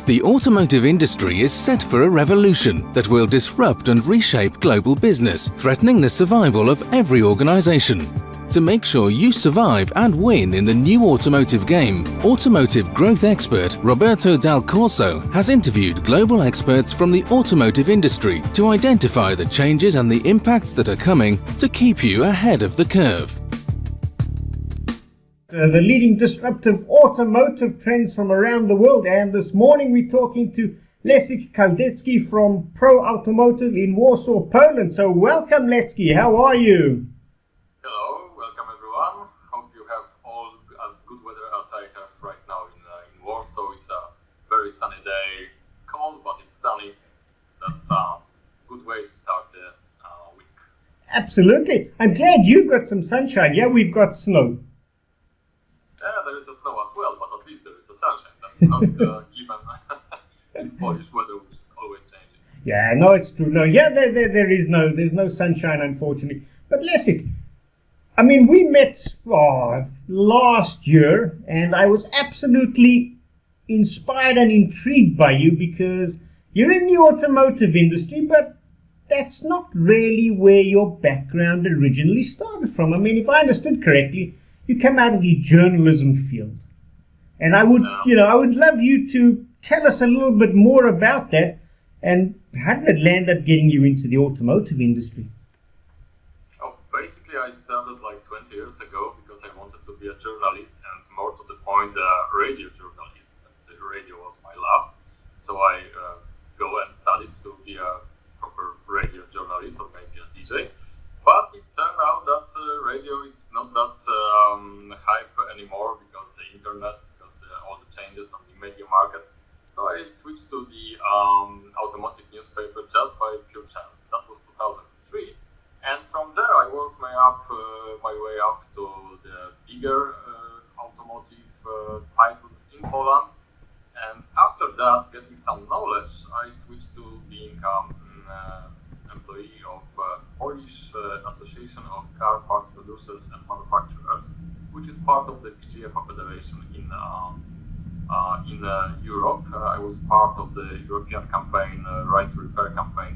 The automotive industry is set for a revolution that will disrupt and reshape global business, threatening the survival of every organization. To make sure you survive and win in the new automotive game, Automotive Growth Expert Roberto Dal Corso has interviewed global experts from the automotive industry to identify the changes and the impacts that are coming to keep you ahead of the curve. The leading disruptive automotive trends from around the world, and this morning we're talking to Leszek Kadelski from Pro Automotive in Warsaw, Poland. So welcome, Leszek. How are you? Hello, welcome everyone. Hope you have all as good weather as I have right now in Warsaw. It's a very sunny day. It's cold, but it's sunny. That's a good way to start the week. Absolutely. I'm glad you've got some sunshine. Yeah, we've got snow. There is a snow as well, but at least there is the sunshine. That's not given in Polish weather, which is always changing. Yeah, no, it's true. No, yeah, there's no sunshine, unfortunately. But Leszek, I mean, we met last year, and I was absolutely inspired and intrigued by you because you're in the automotive industry, but that's not really where your background originally started from. I mean, if I understood correctly, you come out of the journalism field. And I would love you to tell us a little bit more about that and how did it land up getting you into the automotive industry? Oh, basically I started like 20 years ago because I wanted to be a journalist and more to the point, a radio journalist. The radio was my love. So I go and studied to be a proper radio journalist or maybe a DJ. But it turned out that radio is not that hype anymore because the internet, because all the changes on the media market. So I switched to the automotive newspaper just by pure chance. That was 2003, and from there I worked my way up to the bigger automotive titles in Poland. And after that, getting some knowledge, I switched to being employee of Polish Association of Car Parts Producers and Manufacturers, which is part of the PGF Federation in Europe. I was part of the European campaign, Right to Repair campaign,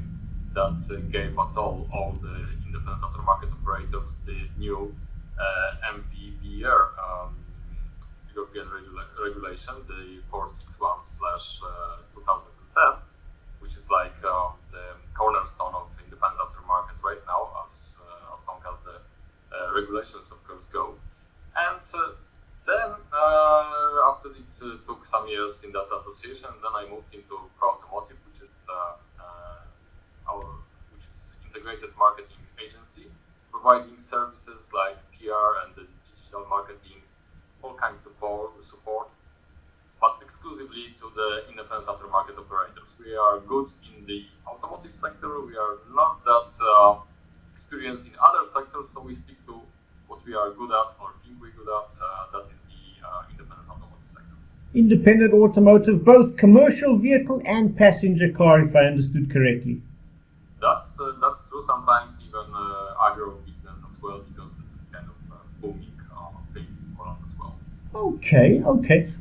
that gave us all the independent aftermarket operators the new MVBR European regulation, the 461/2010, which is like the cornerstone of independent aftermarket right now, as long as the regulations, of course, go. And then, after it took some years in that association, then I moved into Pro Automotive, which is integrated marketing agency, providing services like PR and the digital marketing, all kinds of support, but exclusively to the independent aftermarket operators. We are good in the automotive sector. We are not that experienced in other sectors, so we stick to what we are good at or think we're good at. That is the independent automotive sector. Independent automotive, both commercial vehicle and passenger car, if I understood correctly. That's true. Sometimes even agro business as well, because this is kind of booming thing in Poland as well. Okay.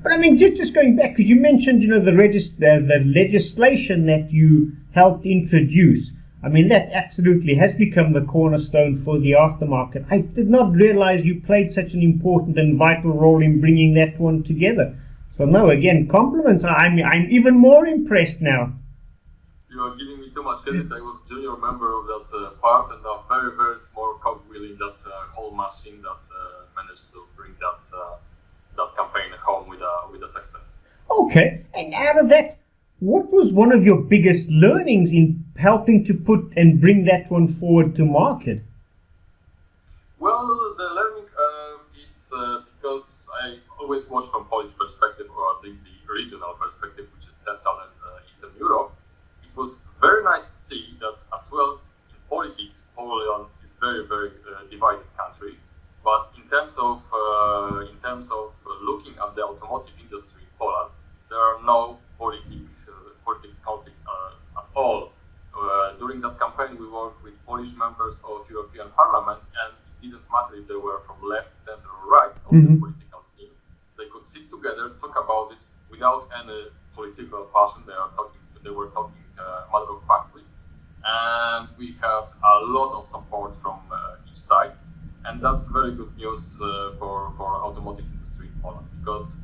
But I mean, just going back, because you mentioned, the legislation that you helped introduce. I mean, that absolutely has become the cornerstone for the aftermarket. I did not realize you played such an important and vital role in bringing that one together. So no, again, compliments. I'm even more impressed now. You are giving me too much credit. I was junior member of that part and a very, very small cogwheel in that whole machine that managed to bring that campaign home with a success. Okay, and out of that, what was one of your biggest learnings in helping to put and bring that one forward to market? Well, the learning is because I always watch from Polish perspective, or at least the regional perspective, which is Central and Eastern Europe. It was very nice to see that as well in politics, Poland is very, very divided country. But in terms of looking at the automotive industry in Poland, there are no politics conflicts at all. During that campaign, we worked with Polish members of European Parliament, and it didn't matter if they were from left, center, or right of the political scene. They could sit together, talk about it without any political passion. They were talking matter of factly, and we had a lot of support from each side, and that's very good news for automotive industry in Poland, because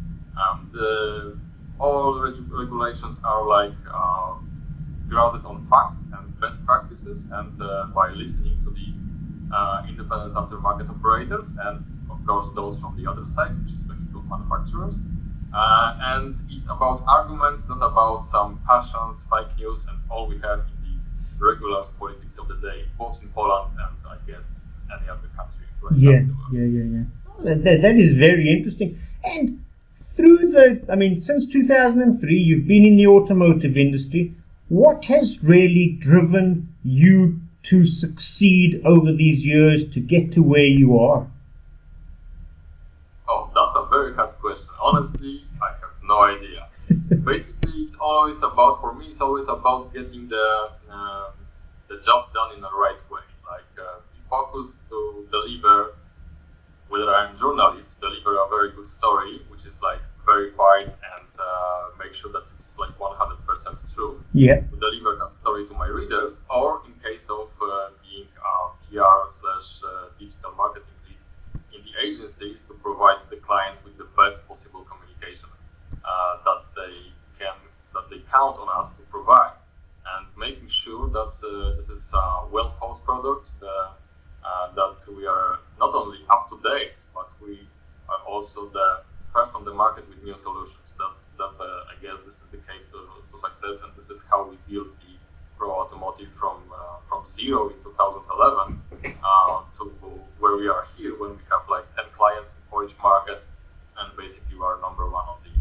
all regulations are like grounded on facts and best practices, and by listening to the independent aftermarket operators and of course those from the other side, which is vehicle manufacturers. And it's about arguments, not about some passions, fake news, and all we have in the regular politics of the day, both in Poland and I guess any other country. Right Yeah. That is very interesting. And since 2003, you've been in the automotive industry. What has really driven you to succeed over these years to get to where you are? Oh, that's a very hard question. Honestly, I have no idea. Basically, it's always about getting the job done in the right way. Like, be focused to deliver, whether I'm a journalist, deliver a very good story, which is like verified and make sure that it's like 100% true. Yeah. To deliver that story to my readers, or in case of being a PR/digital marketing lead in the agencies, to provide the clients with the best possible communication that they count on us to provide, and making sure that this is a well thought product, that we are not only up to date, but we are also the first on the market with new solutions. That's I guess this is the case to success, and this is how we built the Pro Automotive from zero in 2011 to where we are here, when we have like 10 clients in Polish market, and basically we are number one on the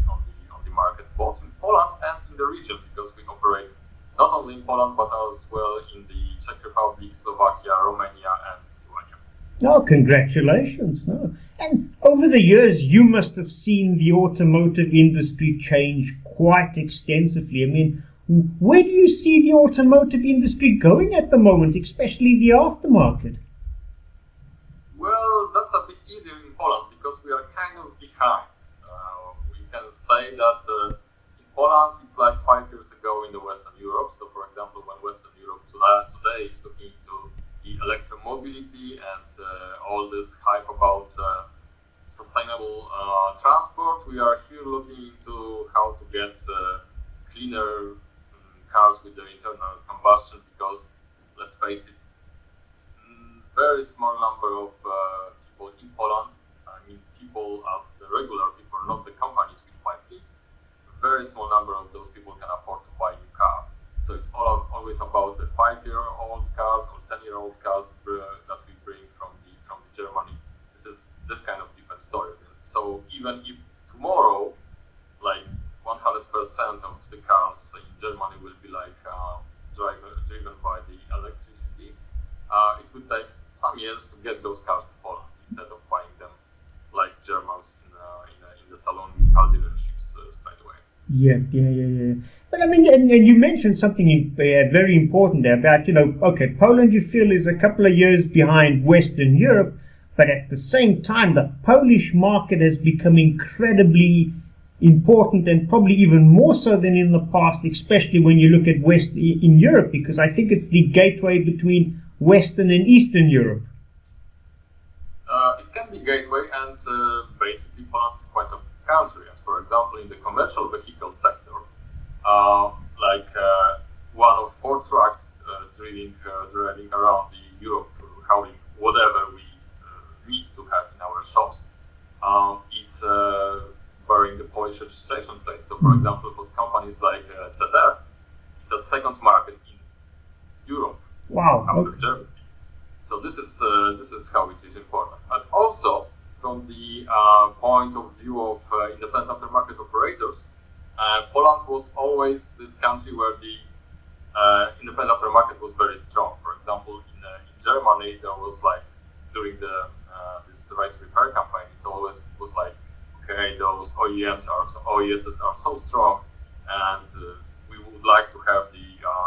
market, both in Poland and in the region, because we operate not only in Poland but as well in the Czech Republic, Slovakia, Romania, and Lithuania. Oh, congratulations! No. And over the years, you must have seen the automotive industry change quite extensively. I mean, where do you see the automotive industry going at the moment, especially the aftermarket? Well, that's a bit easier in Poland because we are kind of behind. We can say that in Poland it's like 5 years ago in the Western Europe. So, for example, when Western Europe today is looking into the electromobility and all this hype about sustainable transport, we are here looking into how to get cleaner cars with the internal combustion, because let's face it, very small number of people in Poland, I mean people as the regular people, not the companies with 5 fleets, very small number of those people can afford to buy a new car. So it's always about the 5-year-old cars or 10-year-old cars that we bring from Germany. This kind of different story. So even if tomorrow, like 100% of the cars in Germany will be like driven by the electricity, it would take some years to get those cars to Poland instead of buying them like Germans in the salon car dealerships straight away. Yeah. But I mean, and you mentioned something very important there about, Poland you feel is a couple of years behind Western Europe, but at the same time, the Polish market has become incredibly important, and probably even more so than in the past, especially when you look at in Europe, because I think it's the gateway between Western and Eastern Europe. It can be gateway, and basically Poland is quite a big country. And for example, in the commercial vehicle sector, one of 4 trucks driving around Europe, hauling whatever we need to have in our shops, is bearing the Polish registration plate. So, for example, for companies like ZF, it's a second market in Europe. Wow. After Germany. So this is how it is important. And also, from the point of view of independent aftermarket operators, Poland was always this country where the independent aftermarket was very strong. For example, in Germany, there was like during this right repair campaign, it always was like, okay, those OESs are so strong, and we would like to have the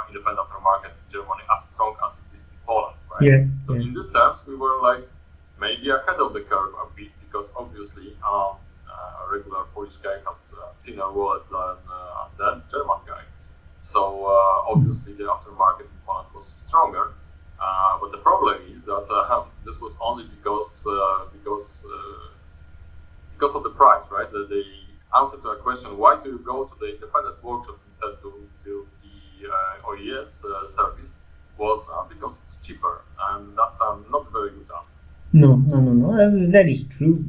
independent aftermarket in Germany as strong as it is in Poland, right? Yeah. So in these terms, we were like maybe ahead of the curve a bit, because obviously a regular Polish guy has a thinner wallet than them, the answer to a question, why do you go to the independent workshop instead to the OES service, was because it's cheaper, and that's not a very good answer. No. That is true.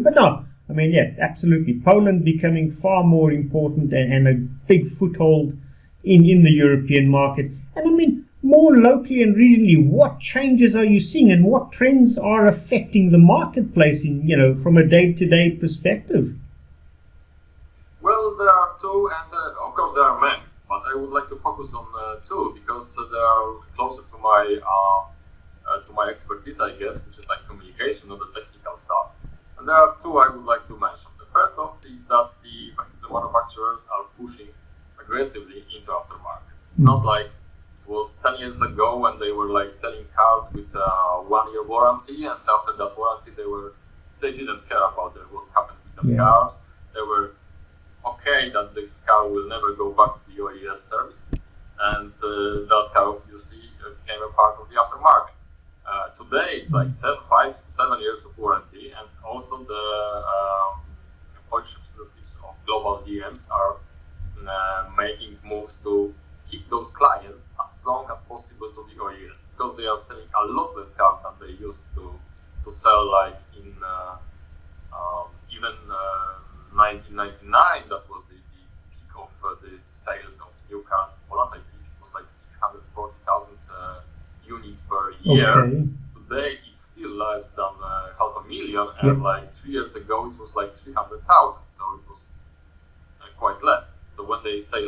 But no, I mean, yeah, absolutely. Poland becoming far more important and a big foothold in the European market. And I mean, more locally and regionally, what changes are you seeing, and what trends are affecting the marketplace from a day-to-day perspective? Well, there are two, and of course there are many, but I would like to focus on two because they are closer to my expertise, I guess, which is like communication, not the technical stuff. And there are two I would like to mention. The first of is that the manufacturers are pushing aggressively into aftermarket. It's not like it was 10 years ago when they were like selling cars with a 1-year warranty, and after that warranty they didn't care about what happened with the cars. They were okay that this car will never go back to the OES service, and that car obviously became a part of the aftermarket. Today it's like 5 to 7 years of warranty, and also the Polish representatives of global DMs are making moves to keep those clients as long as possible to the OES, because they are selling a lot less cars than they used to sell, like in even 1999. That was the peak of the sales of new cars in Poland. I believe it was like 640,000 units per year. Okay. Today it's still less than 500,000, and like 3 years ago it was like 300,000, so it was quite less. So when they say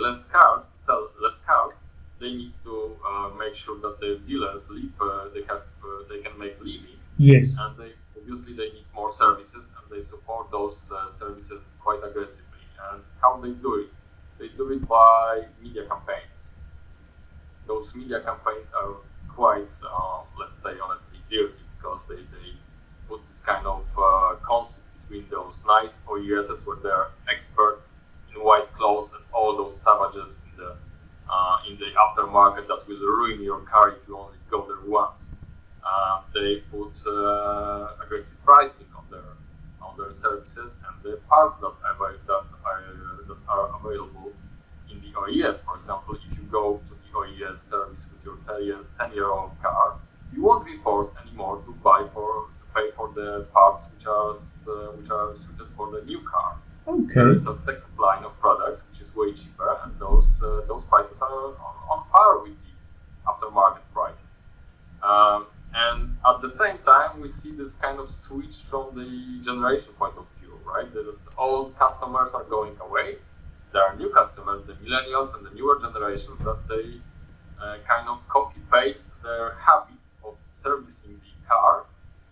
sell less cars, they need to make sure that the dealers they can make living. Yes. And they need more services, and they support those services quite aggressively. And how they do it? They do it by media campaigns. Those media campaigns are quite, let's say honestly, dirty, because they put this kind of conflict between those nice OESs where they're experts in white clothes and all those savages in the aftermarket that will ruin your car if you only go there once. They put aggressive pricing on their services, and the parts that are available in the OES. For example, if you go to the OES service with your 10-year-old car, you won't be forced anymore to pay for the parts which are suited for the new car. Okay. There is a second line of products which is way cheaper, and those prices are on par with the aftermarket prices. And at the same time, we see this kind of switch from the generation point of view, right? Those old customers are going away. There are new customers, the millennials and the newer generations, that they kind of copy-paste their habits of servicing the car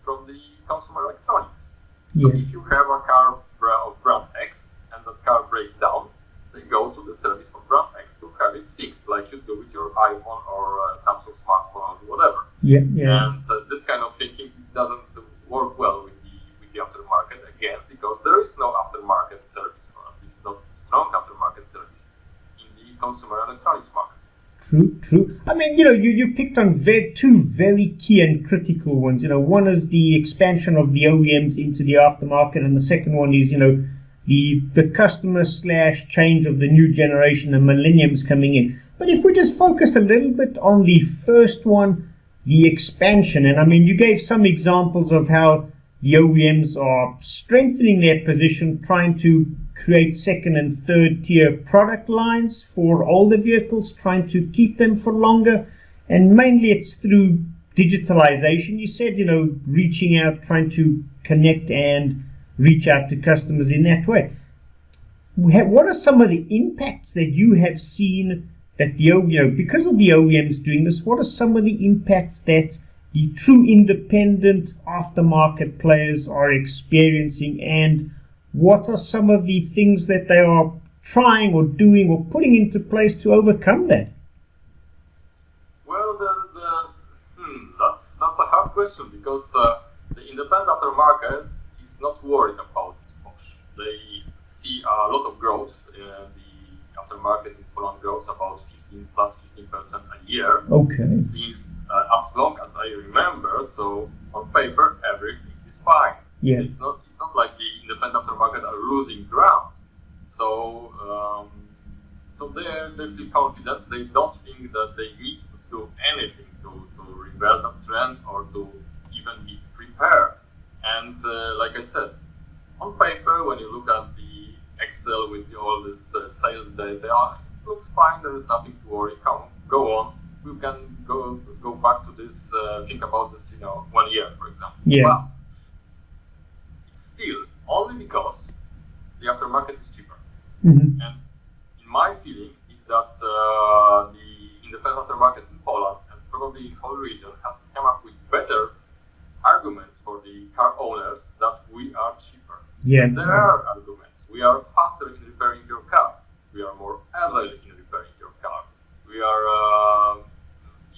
from the consumer electronics. So if you have a car of brand X and that car breaks down, they go to the service of brand X to have it fixed, like you do with your iPhone or Samsung smartphone or whatever. And this kind of thinking doesn't work well with the aftermarket, again, because there is no aftermarket service, or at least not strong aftermarket service in the consumer electronics market. True. I mean, you've picked on two very key and critical ones. One is the expansion of the OEMs into the aftermarket, and the second one is, the customer / change of the new generation and millenniums coming in. But if we just focus a little bit on the first one, the expansion, and I mean, you gave some examples of how the OEMs are strengthening their position, trying to create second and third tier product lines for older vehicles, trying to keep them for longer, and mainly it's through digitalization. You said, reaching out, trying to connect and reach out to customers in that way. What are some of the impacts that you have seen that because of the OEMs doing this? What are some of the impacts that the true independent aftermarket players are experiencing, and what are some of the things that they are trying or doing or putting into place to overcome that? Well, that's a hard question, because the independent aftermarket is not worried about this push. They see a lot of growth. The aftermarket in Poland grows about 15% a year. Okay. Since as long as I remember, so on paper everything is fine. Yeah. It's not not like the independent aftermarket are losing ground. So they feel confident. They don't think that they need to do anything to reverse that trend or to even be prepared. And like I said, on paper, when you look at the Excel with all this sales data, it looks fine. There is nothing to worry. Go on. We can go back to this. Think about this, 1 year, for example. Yeah. But it's still only because the aftermarket is cheaper. Mm-hmm. And in my feeling is that the independent aftermarket in Poland and probably in whole region has to come up with better arguments for the car owners that we are cheaper. Yeah. And there are arguments. We are faster in repairing your car. We are more agile in repairing your car. We are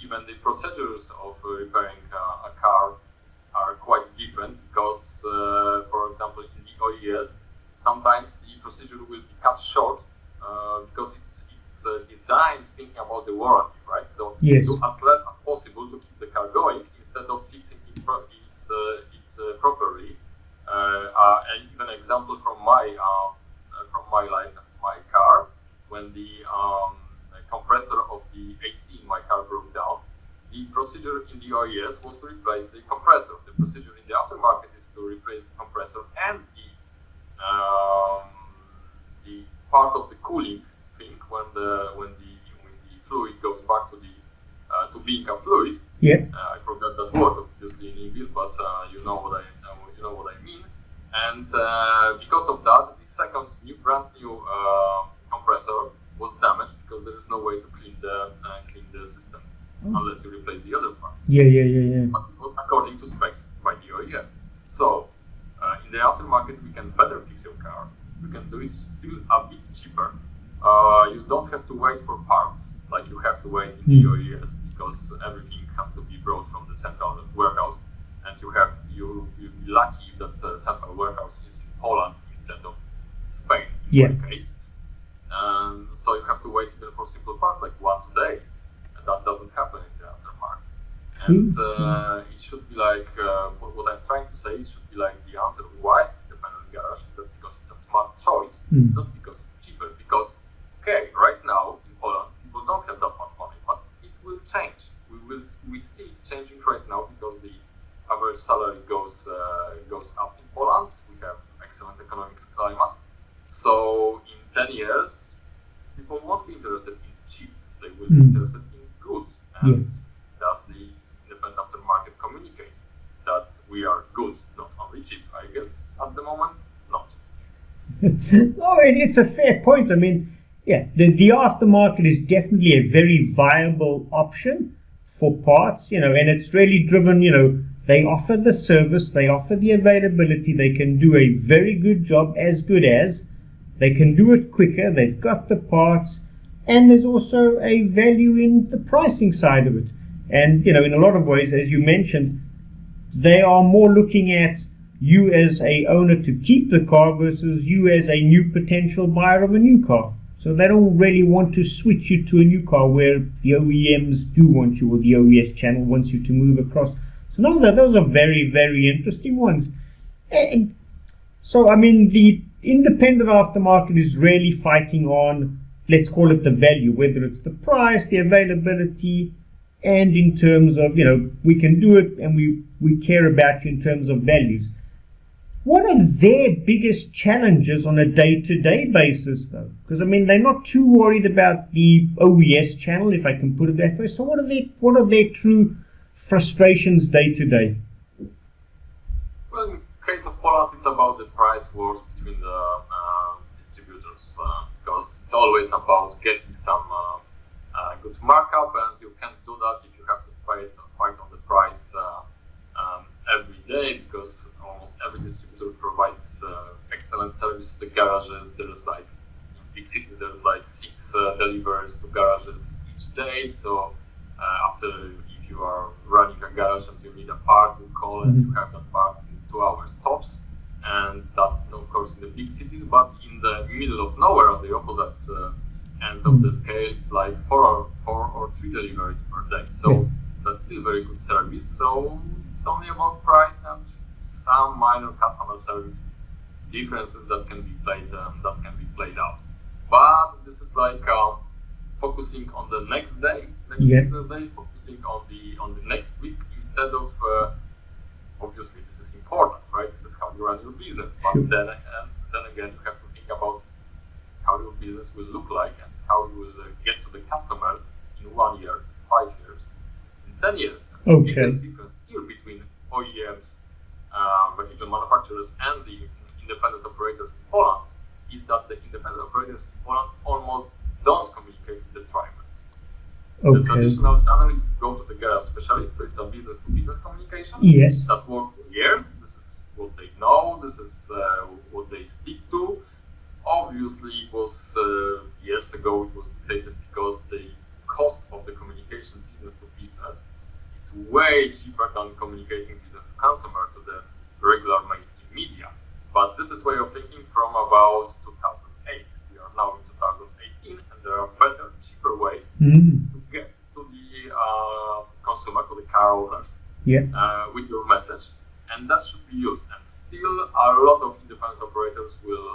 even the procedures of repairing a car are quite different because, for example, in the OES, sometimes the procedure will be cut short because it's designed thinking about the warranty, right? So yes. do as less as possible to keep the car going instead of fixing it properly. And even an example from my life and my car, when the compressor of the AC in my car broke down, the procedure in the OES was to replace the compressor. The procedure in the aftermarket is to replace the compressor and the part of the cooling thing when the fluid goes back to being a fluid. Yeah. I forgot that word obviously in English, but you know what I mean. And because of that, the brand new compressor was damaged because there is no way to clean the system unless you replace the other part. Yeah. But it was according to specs by the OES. So in the aftermarket, we can better fix your car. We can do it still a bit cheaper. You don't have to wait for parts like you have to wait in the OES because everything has to be brought from the central warehouse, and you'll be lucky that the central warehouse is in Poland instead of Spain in my case. So you have to wait even for simple parts like 1-2 days, and that doesn't happen in the aftermarket. And it should be like what I'm trying to say. It should be like the answer why independent garage is that because it's a smart choice, not because it's cheaper. Because right now in Poland people don't have that much money, but it will change. We see it changing right now because the average salary goes up in Poland. We have excellent economic climate. So in 10 years, people won't be interested in cheap. They will be interested in good. And does the independent aftermarket communicate that we are good, not only cheap? I guess at the moment, not. It's a fair point. I mean, the aftermarket is definitely a very viable option for parts, and it's really driven, they offer the service, they offer the availability, they can do a very good job, as good as, they can do it quicker, they've got the parts, and there's also a value in the pricing side of it. And, in a lot of ways, as you mentioned, they are more looking at you as a owner to keep the car versus you as a new potential buyer of a new car. So they don't really want to switch you to a new car where the OEMs do want you, or the OES channel wants you to move across. So no, those are very, very interesting ones. And so, I mean, the independent aftermarket is really fighting on, let's call it the value, whether it's the price, the availability, and in terms of, we can do it and we care about you in terms of values. What are their biggest challenges on a day-to-day basis, though? Because, I mean, they're not too worried about the OES channel, if I can put it that way. So what are their true frustrations day-to-day? Well, in case of Poland, it's about the price wars between the distributors, because it's always about getting some good markup, and you can't do that if you have to fight on the price every day, because almost every distributor provides excellent service to the garages. There's like, in big cities, there's like 6 deliveries to garages each day. So if you are running a garage and you need a part, you call and you have that part in 2 hours tops. And that's, of course, in the big cities, but in the middle of nowhere, on the opposite end of the scale, it's like 4 or 3 deliveries per day. So that's still very good service. So it's only about price and some minor customer service differences that can be played out. But this is like focusing on the next day, business day, focusing on the next week instead of obviously this is important, right? This is how you run your business. But then again, you have to think about how your business will look like and how you will get to the customers in 1 year, 5 years, in 10 years. The biggest difference here between OEMs, vehicle manufacturers, and the independent operators in Poland is that the independent operators in Poland almost don't communicate with the drivers. The traditional channel is to go to the garage specialist, so it's a business-to-business communication that worked for years. This is what they know, this is what they stick to. Obviously, it was years ago, it was dictated because the cost of the communication business-to-business is way cheaper than communicating business-to-consumer to the regular mainstream media. But this is way of thinking from about 2008. We are now in 2018, and there are better, cheaper ways to get to the consumer, to the car owners, with your message, and that should be used. And still, a lot of independent operators will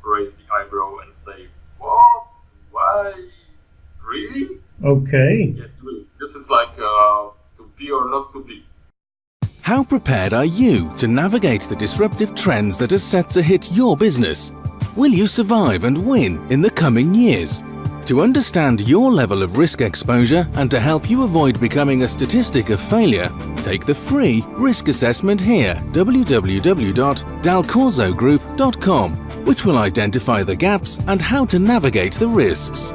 raise the eyebrow and say, "What? Why? Really?" Okay. Yeah, really. This is like to be or not to be. How prepared are you to navigate the disruptive trends that are set to hit your business? Will you survive and win in the coming years? To understand your level of risk exposure and to help you avoid becoming a statistic of failure, take the free risk assessment here, www.dalcorsogroup.com, which will identify the gaps and how to navigate the risks.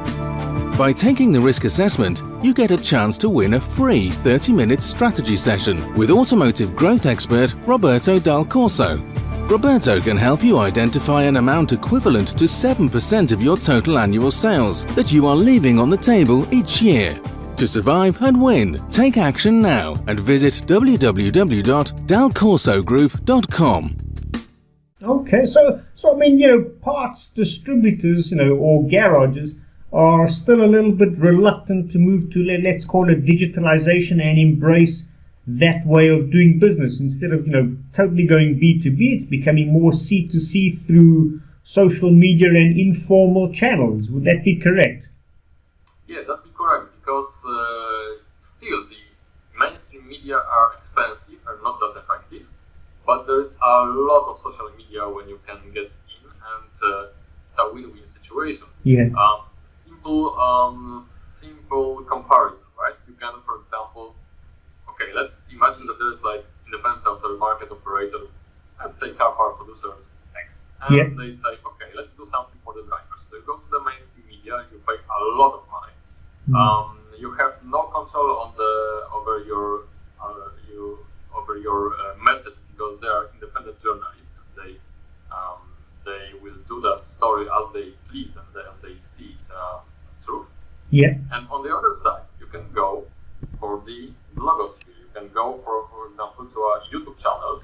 By taking the risk assessment, you get a chance to win a free 30-minute strategy session with Automotive Growth Expert Roberto Dal Corso. Roberto can help you identify an amount equivalent to 7% of your total annual sales that you are leaving on the table each year. To survive and win, take action now and visit www.dalcorsogroup.com. Okay, so I mean, parts distributors, or garages are still a little bit reluctant to move to, let's call it, digitalization and embrace that way of doing business. Instead of, totally going B2B, it's becoming more C2C through social media and informal channels. Would that be correct? Yeah, that'd be correct, because still the mainstream media are expensive and not that effective, but there's a lot of social media when you can get in, and it's a win-win situation. Simple comparison, right? You can, for example, let's imagine that there's independent aftermarket operator, let's say car part producers X, and they say, let's do something for the drivers. So you go to the mainstream media, you pay a lot of money. You have no control on over your message, because they are independent journalists, and they will do that story as they please and as they see it as truth. And on the other side, you can go for the blogosphere. You can go, for example, to a YouTube channel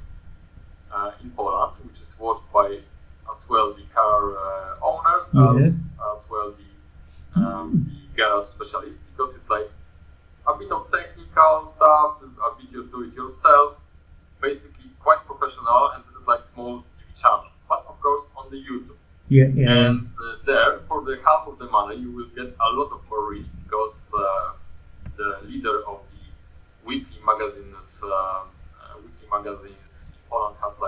in Poland, which is watched by as well the car owners, as well the garage specialists, because it's a bit of technical stuff, a bit you do it yourself, basically quite professional, and this is small TV channel, but of course on the YouTube. And there, for the half of the money, you will get a lot of more reach, because the leader of the weekly magazines in Poland has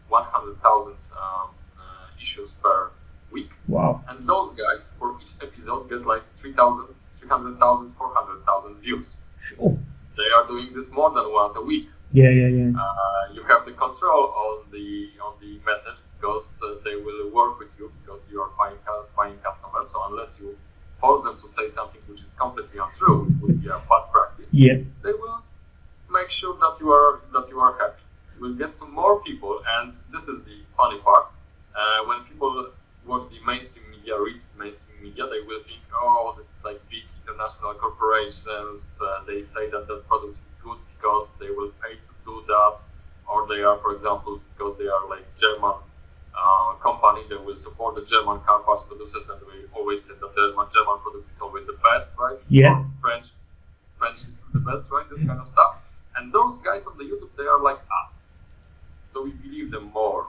100,000 issues per week. Wow! And those guys, for each episode, get 300,000, 400,000 views. Sure. They are doing this more than once a week. You have the control on the message, because they will work with you, because you are buying customers. So unless you force them to say something which is completely untrue, it would be a bad practice. They will make sure that you are happy. You will get to more people, and this is the funny part. When people watch the mainstream media, read mainstream media, they will think, oh, this is big international corporations. They say that the product is good because they will pay to do that, or they are, for example, because they are German company, they will support the German car parts producers, and we always say that the German product is always the best, right? Or French is the best, right? This kind of stuff. And those guys on the YouTube, they are like us, so we believe them more.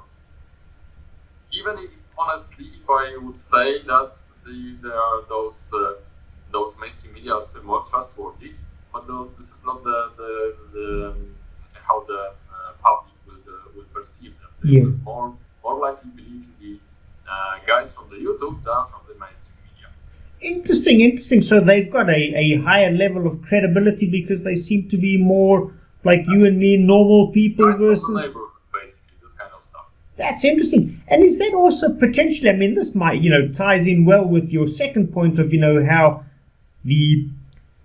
even if, honestly, if I would say that there are those mainstream media are more trustworthy, but this is not the how the public will perceive them. They will more likely believe in the guys from the YouTube than from the mainstream media. Interesting. So they've got a higher level of credibility because they seem to be more like you and me, normal people guys versus... from the neighborhood, basically, this kind of stuff. That's interesting. And is that also potentially, I mean, this might, ties in well with your second point of, how the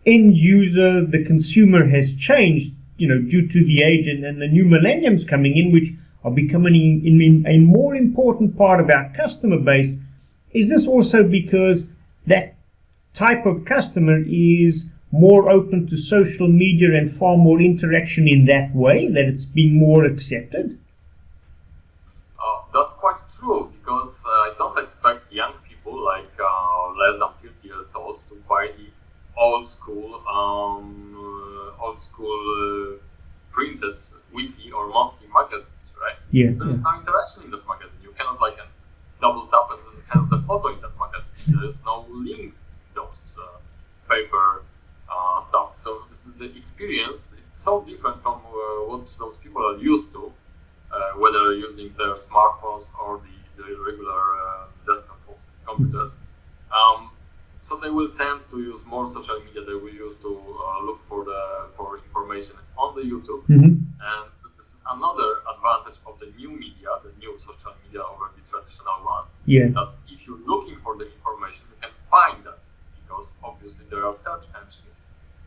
end user, the consumer has changed, due to the age and the new millenniums coming in, which are becoming a more important part of our customer base. Is this also because that type of customer is more open to social media and far more interaction in that way, that it's being more accepted? That's quite true, because I don't expect young people like less than 30 years old to buy the old school printed weekly or monthly magazines, right? Yeah. There is no interaction in that magazine. You cannot double tap and enhance the photo in that magazine. There is no links in those paper stuff. So this is the experience. It's so different from what those people are used to, whether using their smartphones or the regular desktop computers. So they will tend to use more social media. They will use to look for information on the YouTube. And this is another advantage of the new media, the new social media over the traditional ones. That if you're looking for the information, you can find that, because obviously there are search engines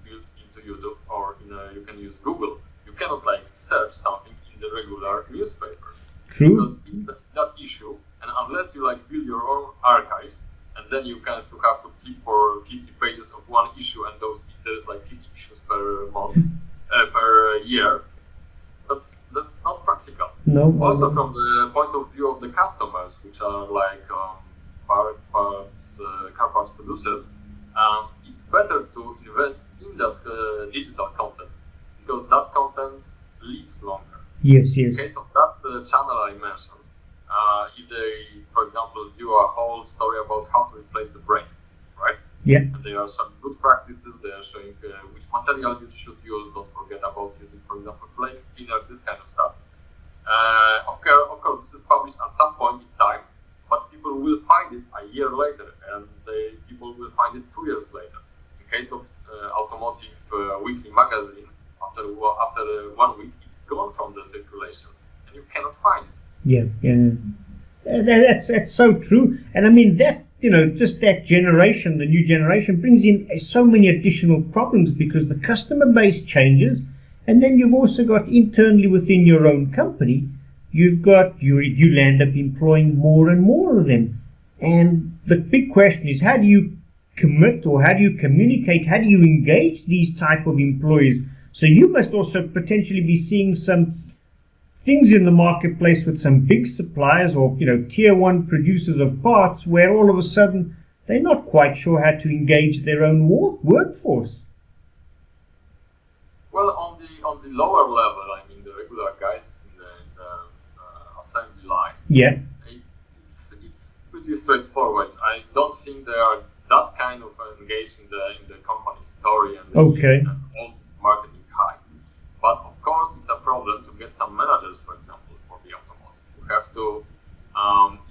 built into YouTube, or you can use Google. You cannot search something in the regular newspaper. True. Because it's that issue, and unless you build your own archives, and then you have to flip for 50 pages of one issue, and there's 50 issues per month, per year. That's not practical. No. Also, from the point of view of the customers, which are car parts producers, it's better to invest in that digital content, because that content lives longer. Yes. In case of that channel I mentioned, if they, for example, do a whole story about how to replace the brakes, right? Yeah. And there are some good practices. They are showing which material you should use. Don't forget about using, for example, flame cleaner, this kind of stuff. Of course, this is published at some point in time, but people will find it a year later, and people will find it 2 years later. In case of Automotive Weekly magazine, after 1 week, it's gone from the circulation, and you cannot find it. Yeah. That's so true. And I mean that, just that generation, the new generation, brings in so many additional problems, because the customer base changes, and then you've also got internally within your own company, you've got you land up employing more and more of them. And the big question is, how do you commit, or how do you communicate, how do you engage these type of employees? So you must also potentially be seeing some things in the marketplace with some big suppliers or tier one producers of parts, where all of a sudden they're not quite sure how to engage their own workforce. Well, on the lower level, I mean the regular guys in the assembly line. Yeah. It's pretty straightforward. I don't think they are that kind of engaged in the company story and all this marketing hype. But of course, it's a problem to get some managers, for example, for the automotive. You have to.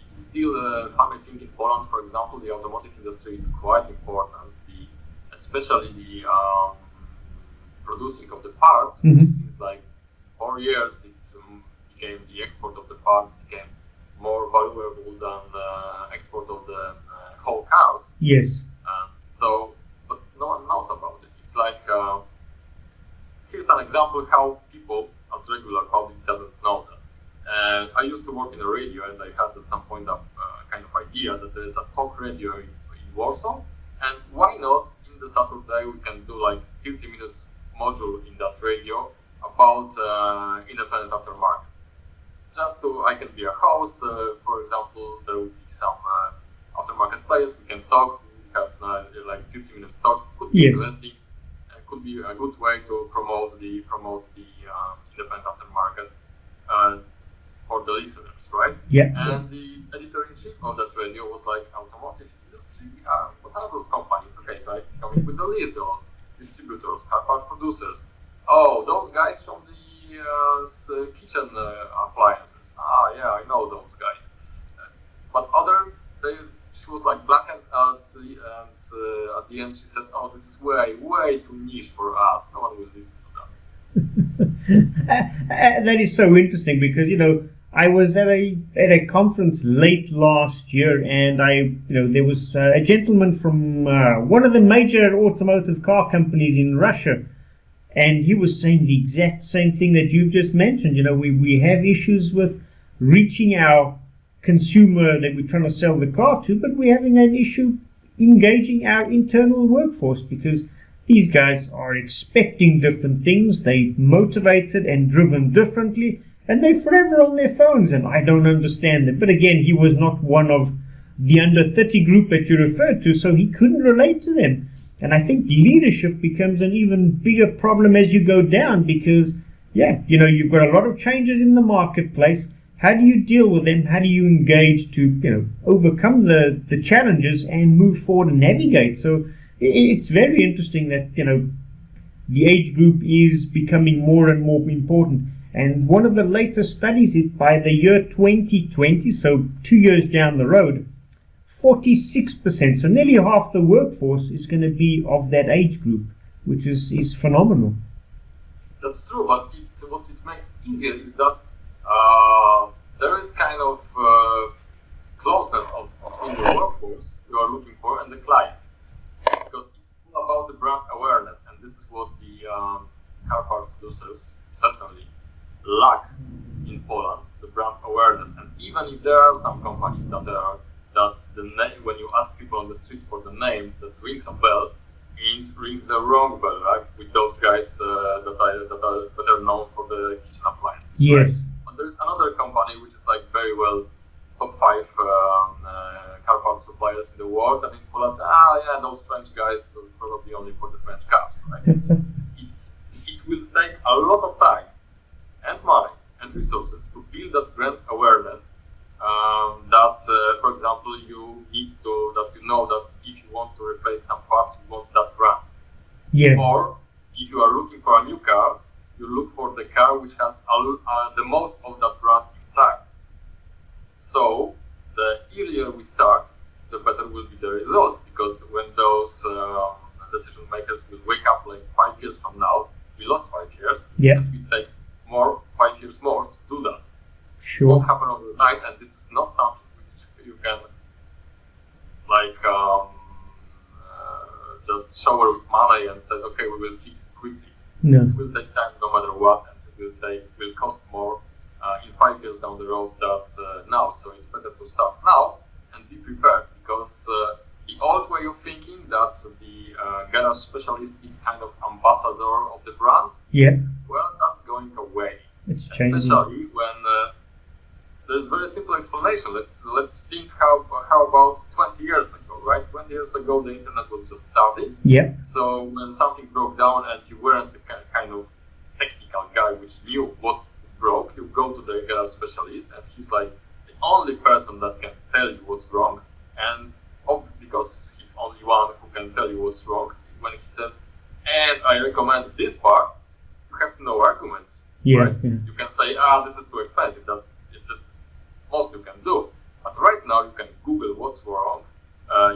It's still a funny thing in Poland, for example. The automotive industry is quite important. Especially the producing of the parts. Since 4 years, it's became the export of the parts became more valuable than export of the whole cars. Yes. But no one knows about it. It's here's an example how people, as regular public, doesn't know that. I used to work in a radio, and I had at some point a kind of idea that there is a talk radio in Warsaw, and why not in the Saturday we can do 30 minutes module in that radio about independent aftermarket. I can be a host, for example, there will be some aftermarket players, we can talk, we have 30 minutes talks, could be interesting. Could be a good way to promote the independent aftermarket. for the listeners, right? Yeah. And the editor-in-chief of that radio was like, Automotive Industry? What are those companies? Okay, so I come in with the list of distributors, car part producers. Oh, those guys from the kitchen appliances. Yeah, I know those guys. But she was like black and at the end she said, oh, this is way too niche for us. No one will listen to that. That is so interesting because, I was at a conference late last year, and there was a gentleman from one of the major automotive car companies in Russia, and he was saying the exact same thing that you've just mentioned. We have issues with reaching our consumer that we're trying to sell the car to, but we're having an issue engaging our internal workforce because these guys are expecting different things. They're motivated and driven differently, and they're forever on their phones, and I don't understand them. But again, he was not one of the under 30 group that you referred to, so he couldn't relate to them. And I think leadership becomes an even bigger problem as you go down because, you've got a lot of changes in the marketplace. How do you deal with them? How do you engage to, overcome the challenges and move forward and navigate? So it's very interesting that, the age group is becoming more and more important. And one of the latest studies is by the year 2020, so 2 years down the road, 46%, so nearly half the workforce is going to be of that age group, which is phenomenal. That's true, but what it makes easier is that there is kind of closeness between the workforce you are looking for and the clients, because it's all about the brand awareness, and this is what the car part producers certainly lack in Poland, the brand awareness. And even if there are some companies that the name, when you ask people on the street for the name, that rings a bell, it rings the wrong bell, right? With those guys that are known for the kitchen appliances. Yes. Right? But there is another company which is like very well top 5 car parts suppliers in the world, and in Poland, those French guys are probably only for the French cars, right? It will take a lot of time and money and resources to build that brand awareness. For example, you need that if you want to replace some parts, you want that brand. Yeah. Or if you are looking for a new car, you look for the car which has the most of that brand inside. So the earlier we start, the better will be the results, because when those decision makers will wake up like 5 years from now, we lost 5 years. Yeah. And it takes 5 years more to do that. Sure. What happened overnight, and this is not something which you can just shower with money and say, okay, we will fix it quickly. No. It will take time no matter what, and it will cost more in 5 years down the road than now. So it's better to start now and be prepared, because the old way of thinking that the garage specialist is kind of ambassador of the brand, well, that's going away. It's changing. Especially when there's a very simple explanation. Let's think how about 20 years ago, right? 20 years ago, the internet was just starting. Yeah. So when something broke down and you weren't the kind of technical guy which knew what broke, you go to the garage specialist, and he's like the only person that can tell you what's wrong. And because he's only one who can tell you what's wrong, when he says, and I recommend this part, you have no arguments. Yeah, right? yeah. You can say, this is too expensive. This is most you can do. But right now you can Google what's wrong.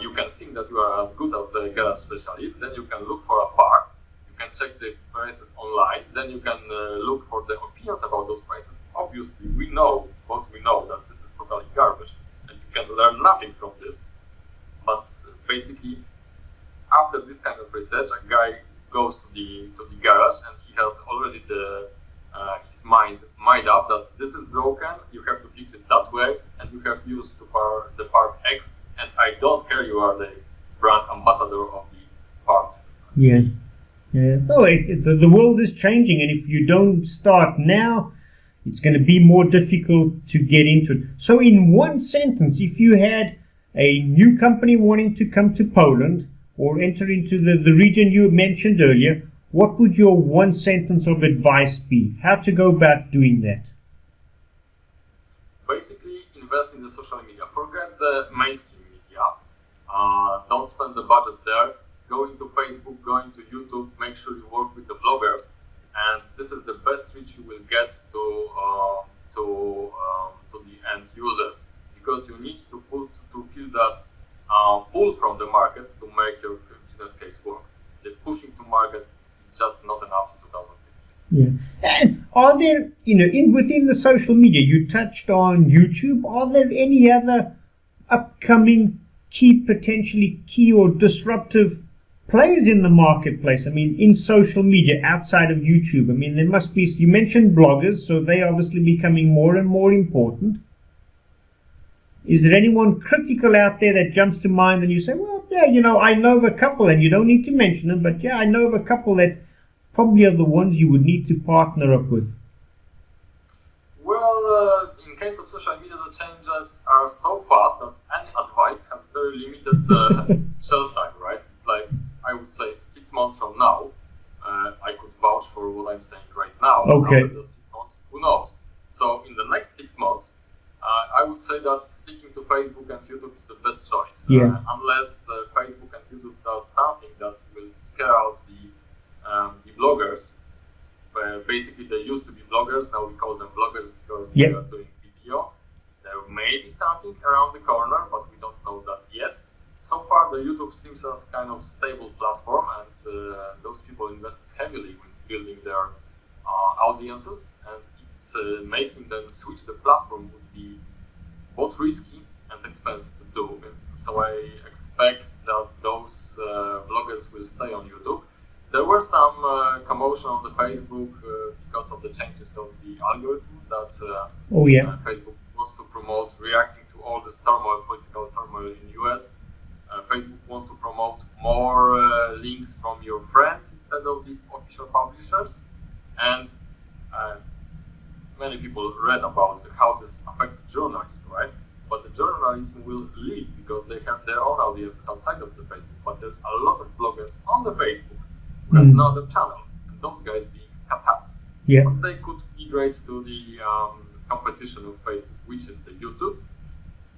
You can think that you are as good as the garage specialist. Then you can look for a part. You can check the prices online. Then you can look for the opinions about those prices. Obviously, we know that this is totally garbage, and you can learn nothing from this. But basically, after this kind of research, a guy goes to the garage, and he has already his mind made up that this is broken, you have to fix it that way, and you have used the part X, and I don't care, you are the brand ambassador of the part. Yeah. No, the world is changing, and if you don't start now, it's going to be more difficult to get into it. So in one sentence, if you had a new company wanting to come to Poland or enter into the region you mentioned earlier, what would your one sentence of advice be? How to go about doing that? basically invest in the social media. Forget the mainstream media. Don't spend the budget there. Go into Facebook, go into YouTube. Make sure you work with the bloggers, and this is the best reach you will get to the end users, because you need to feel that pull from the market to make your business case work. The pushing to market is just not enough in 2015. Yeah. And are there, within the social media, you touched on YouTube, are there any other upcoming potentially key or disruptive players in the marketplace? I mean, in social media outside of YouTube, I mean, there must be, you mentioned bloggers, so they're obviously becoming more and more important. Is there anyone critical out there that jumps to mind and you say, well, yeah, I know of a couple, and you don't need to mention them, but yeah, I know of a couple that probably are the ones you would need to partner up with? Well, in case of social media, the changes are so fast that any advice has very limited shelf time, right? It's like, I would say 6 months from now, I could vouch for what I'm saying right now. Okay. After the 6 months, who knows? So in the next 6 months, I would say that sticking to Facebook and YouTube is the best choice. Yeah. Unless Facebook and YouTube does something that will scare out the bloggers. Basically, they used to be bloggers, now we call them bloggers because they are doing video. There may be something around the corner, but we don't know that yet. So far, the YouTube seems as kind of stable platform, and those people invested heavily in building their audiences, and it's making them switch the platform would be both risky and expensive to do. So I expect that those bloggers will stay on YouTube. There were some commotion on the Facebook because of the changes of the algorithm that Facebook wants to promote, reacting to all this political turmoil in the US. Facebook wants to promote more links from your friends instead of the official publishers. And many people read about how this affects journalism, right? But the journalism will leave because they have their own audiences outside of the Facebook. But there's a lot of bloggers on the Facebook who has no other channel, and those guys being cut out. Yeah. But they could migrate to the competition of Facebook, which is the YouTube,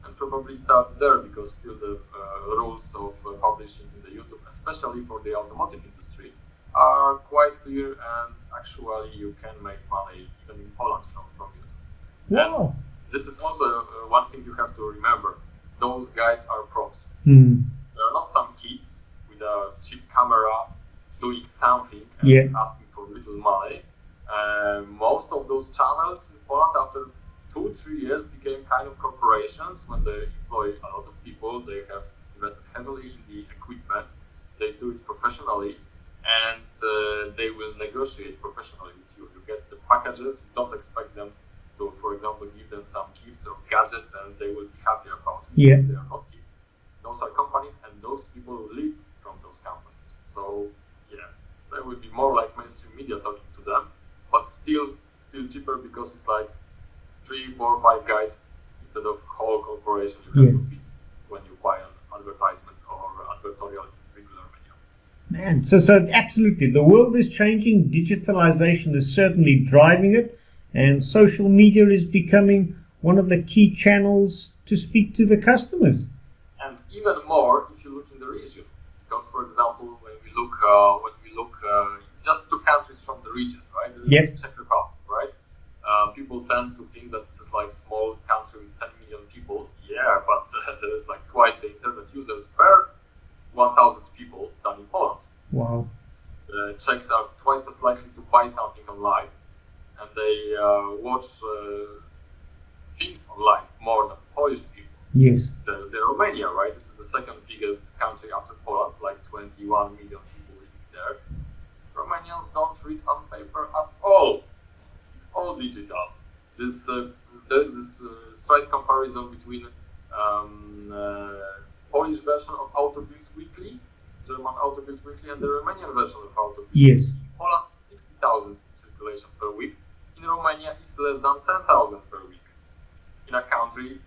and probably start there, because still the rules of publishing in the YouTube, especially for the automotive industry, are quite clear, and actually you can make money even in Poland from YouTube. Wow. And this is also one thing you have to remember. Those guys are pros. Mm. They're not some kids with a cheap camera doing something and asking for little money. Most of those channels in Poland, after 2-3 years, became kind of corporations when they employ a lot of people. They have invested heavily in the equipment. They do it professionally, and they will negotiate professionally with you. You get the packages. You don't expect them to, for example, give them some gifts or gadgets, and they will be happy about it. Yeah. They are not gifts. Those are companies, and those people will live from those companies. So, yeah, they will be more like mainstream media talking to them, but still cheaper, because it's like 3, 4, 5 guys instead of whole corporation you have to feed when you buy an advertisement or advertorial in regular media. Man, so absolutely, the world is changing. Digitalization is certainly driving it, and social media is becoming one of the key channels to speak to the customers. And even more if you look in the region, because, for example, when we look just 2 countries from the region, right? This is Czech Republic, right? People tend to think that this is like small country with 10 million people. Yeah, but there is like twice the internet users per 1,000 people than in Poland. Wow. The Czechs are twice as likely to buy something online, and they watch things online more than Polish people. Yes. There's the Romania, right? This is the second biggest country after Poland, like 21 million people living there. Romanians don't read on paper at all. It's all digital. There's this slight comparison between Polish version of Automotive Weekly, German Automotive Weekly, and the Romanian version of Automotive. Yes. In Poland, 60,000 in circulation per week. In Romania, it's less than 10,000 per week. In a country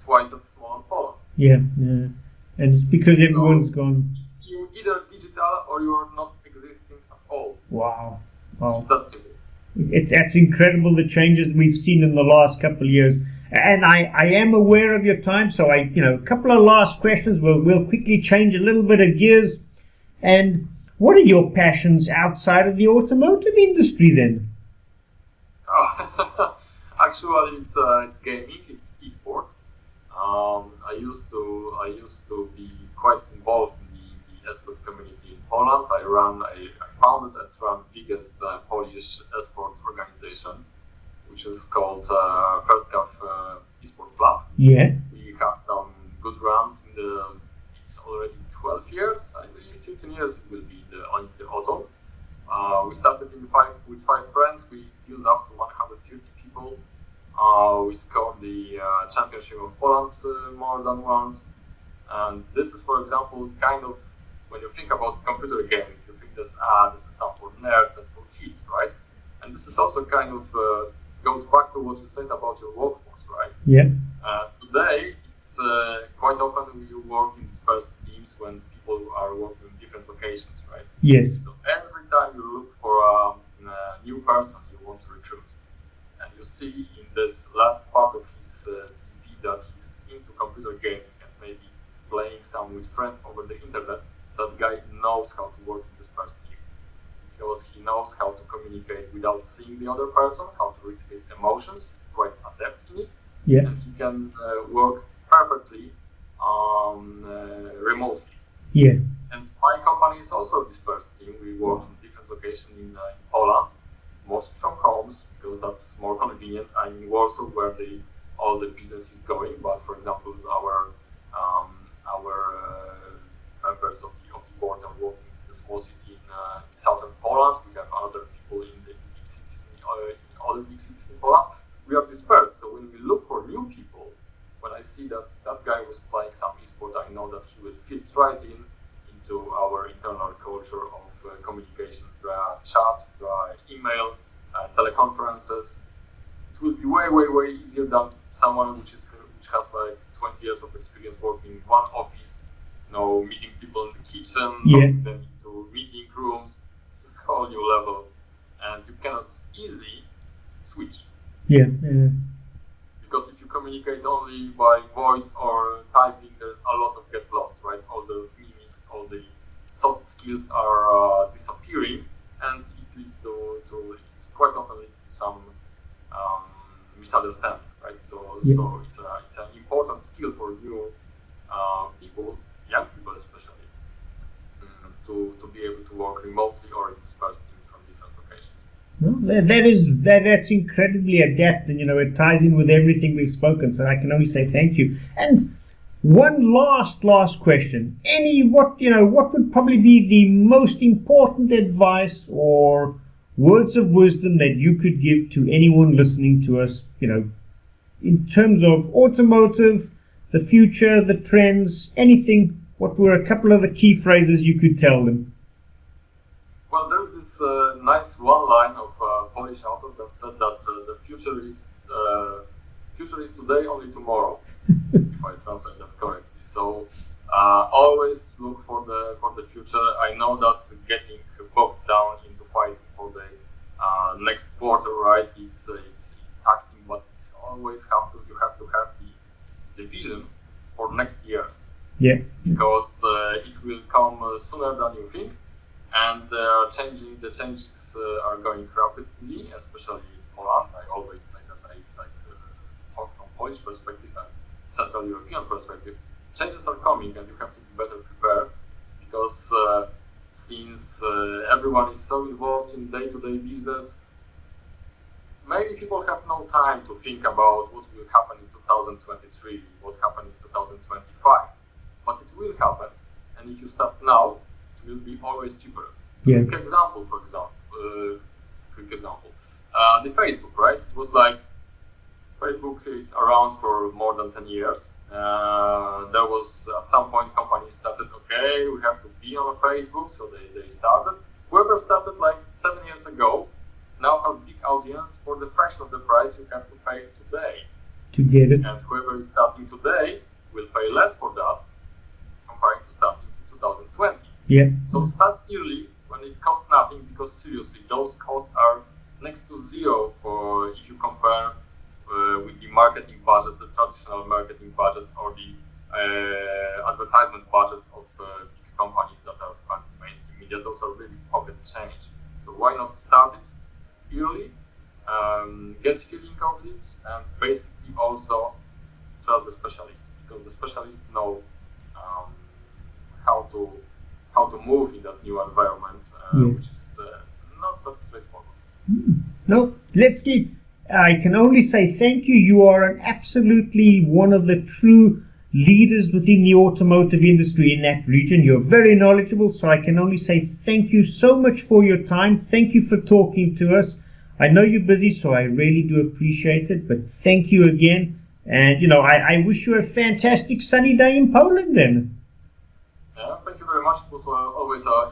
twice as small as Poland. Yeah. And it's because everyone's gone. You're either digital or you're not existing at all. Wow. It's that simple. That's incredible, the changes we've seen in the last couple of years. And I am aware of your time, so a couple of last questions. We'll quickly change a little bit of gears. And what are your passions outside of the automotive industry then? Actually, it's gaming. It's esport. I used to be quite involved in the esport community in Poland. I founded and run the biggest Polish esport organization, which is called First Cup Esport Club. Yeah. We have some good runs it's already 12 years, I believe 13 years it will be in the autumn. We started with five friends, we built up to 130 people. We scored the championship of Poland more than once. And this is, for example, kind of, when you think about computer gaming, you think this is something for nerds and for kids, right? And this is also kind of goes back to what you said about your workforce, right? Yeah. Today, it's quite often you work in dispersed teams when people are working in different locations, right? Yes. So every time you look for a new person you want to recruit, and you see in this last part of his CV that he's into computer gaming and maybe playing some with friends over the internet, that guy knows how to work in dispersed team. Because he knows how to communicate without seeing the other person, how to read his emotions. He's quite adept in it, Yeah. and he can work perfectly remotely. Yeah. And my company is also a dispersed team. We work in different locations in Poland, mostly from homes because that's more convenient. I'm in Warsaw, where all the business is going. But for example, our members of the board are working in the small city in southern Poland. We have other people in the big cities, in other big cities in Poland. We are dispersed. So when we look for new people, when I see that guy was playing some esport, I know that he will fit right into our internal culture of communication via chat, via email, teleconferences. It will be way, way, way easier than someone which has like 20 years of experience working in one office, meeting people in the kitchen, taking them into meeting rooms. This is a whole new level, and you cannot easily switch. Yeah. Because if you communicate only by voice or typing, there's a lot of get lost, right? All those mimics, all the soft skills are disappearing, and it leads it's quite often leads to some misunderstanding, right? So it's an important skill for new people, young people especially, to be able to work remotely or in dispersed team from different locations. Well, that's incredibly adept, and it ties in with everything we've spoken. So I can only say thank you. And one last question: what would probably be the most important advice or words of wisdom that you could give to anyone listening to us? In terms of automotive, the future, the trends, anything. What were a couple of the key phrases you could tell them? Well, there's this nice one line of Polish author that said that the future is today, only tomorrow. If I translate that correctly. So always look for the future. I know that getting bogged down into fighting for the next quarter, right? It's taxing, but you have to have the vision for next years. Yeah. Because it will come sooner than you think. And the changes are going rapidly, especially in Poland. I always say that I talk from Polish perspective and Central European perspective. Changes are coming, and you have to be better prepared, because since everyone is so involved in day-to-day business, maybe people have no time to think about what will happen in 2023, what happened in 2025. But it will happen, and if you start now, will be always cheaper. Yeah. Quick example. The Facebook, right? It was like Facebook is around for more than 10 years. There was at some point companies started, okay, we have to be on Facebook, so they started. Whoever started like 7 years ago now has big audience for the fraction of the price you have to pay today. To get it. And whoever is starting today will pay less for that compared to starting in 2020. Yeah. So start early when it costs nothing, because seriously, those costs are next to zero if you compare with the marketing budgets, the traditional marketing budgets, or the advertisement budgets of big companies that are spent in mainstream media. Those are really pocket change. So why not start it early, get feeling of this, and basically also trust the specialists, because the specialists know how to move in that new environment, which is not that straightforward. No, Leszek, I can only say thank you. You are absolutely one of the true leaders within the automotive industry in that region. You're very knowledgeable, so I can only say thank you so much for your time. Thank you for talking to us. I know you're busy, so I really do appreciate it, but thank you again. And, I wish you a fantastic sunny day in Poland then. Yeah, thank you very much. It was always a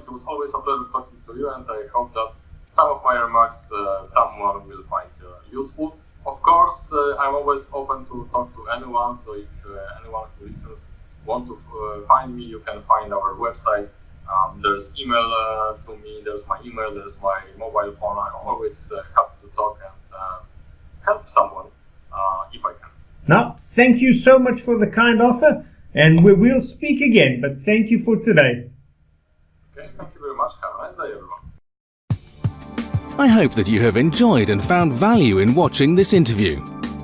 pleasure talking to you, and I hope that some of my remarks someone will find useful. Of course, I'm always open to talk to anyone, so if anyone who listens want to find me, you can find our website. There's email to me, there's my email, there's my mobile phone. I'm always happy to talk and help someone if I can. Now, thank you so much for the kind offer, and we will speak again, but thank you for today. Okay, thank you very much. Have a nice day, everyone. I hope that you have enjoyed and found value in watching this interview.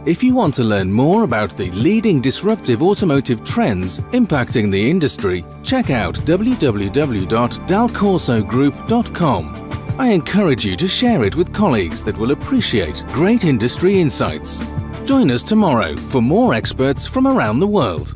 If you want to learn more about the leading disruptive automotive trends impacting the industry, check out www.dalcorsogroup.com. I encourage you to share it with colleagues that will appreciate great industry insights. Join us tomorrow for more experts from around the world.